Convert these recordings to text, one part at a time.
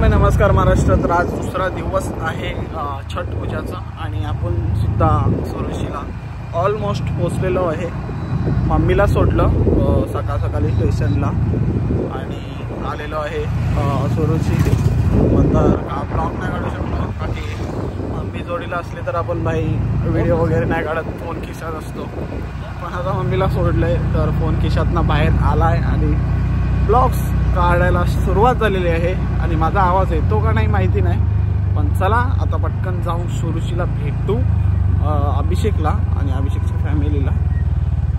स्वामी नमस्कार महाराष्ट्र. तर आज दुसरा दिवस आहे छठ पूजाचा आणि आपण सुद्धा सुरुशीला ऑलमोस्ट पोचलेलो आहे. मम्मीला सोडलं सकाळ सकाळी स्टेशनला आणि आलेलो आहे सुरुची. नंतर का ब्लॉग नाही काढू शकतो बाकी मम्मी जोडीला असली तर आपण भाई व्हिडिओ वगैरे नाही काढत, फोन खिशात असतो. पण आता मम्मीला सोडलंय तर फोन खिशातनं बाहेर आलाय आणि ब्लॉग्स काढायला सुरुवात झालेली आहे. आणि माझा आवाज येतो का नाही माहिती नाही, पण चला आता पटकन जाऊन सुरुचीला भेटू, अभिषेकला आणि अभिषेकच्या फॅमिलीला.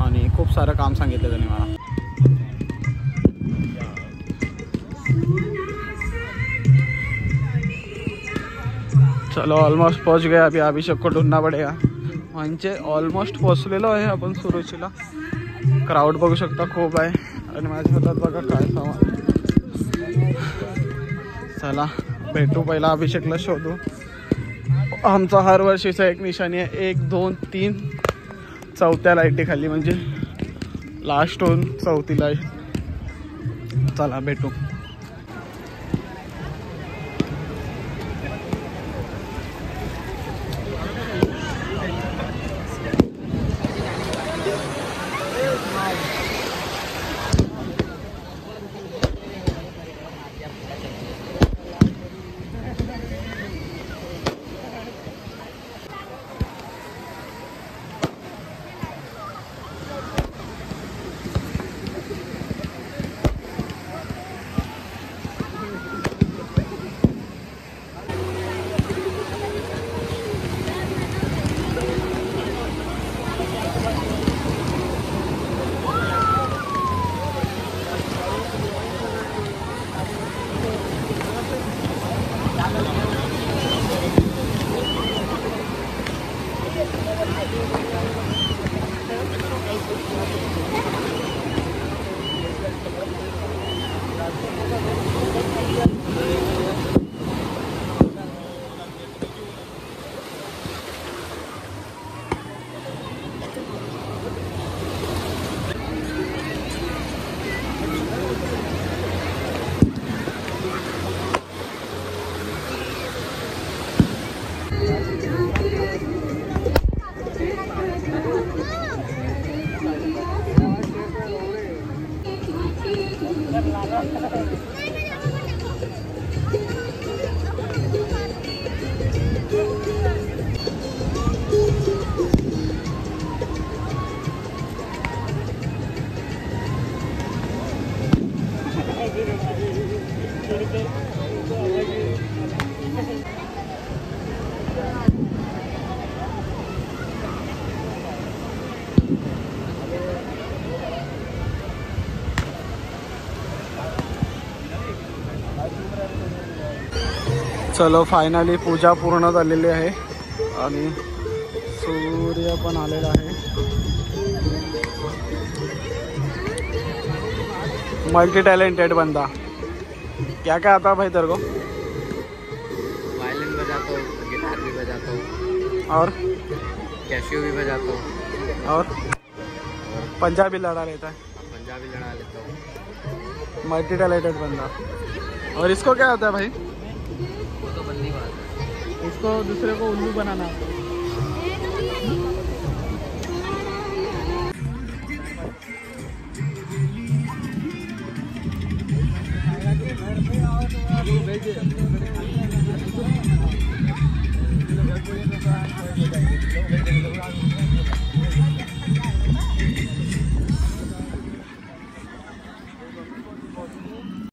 आणि खूप सारं काम सांगितलं त्यांनी मला. चलो ऑलमोस्ट पहुंच गए. अभी अभिषेक को ढूंढना पड़ेगा. म्हणजे ऑलमोस्ट पोहोचलेलो आहे आपण सुरुचीला. क्राऊड बघू शकता खूप आहे आणि माझ्या हातात बघा काय सामान. चला भेटू, पहिला अभिषेकला शोधू. आमचा हर वर्षीचा एक निशाणी आहे, 1 2 3 चौथ्या लाईटी खाली, म्हणजे लास्ट होऊन चौथी लाईट. चला भेटू. चलो फायनली पूजा पूर्ण झालेली आहे आणि सूर्य पण आलेला आहे. मल्टी टैलेंटेड बंदा. क्या क्या आता भाई तेरे को? वायलिन बजाता हूँ, गिटार भी बजाता हूँ और कैशियो भी बजाता हूँ और पंजाबी लड़ा लेता है. पंजाबी लड़ा लेता हूँ. मल्टी टैलेंटेड बंदा. और इसको क्या आता है भाई? वो तो बंदी बात है. इसको दूसरे को उल्लू बनाना.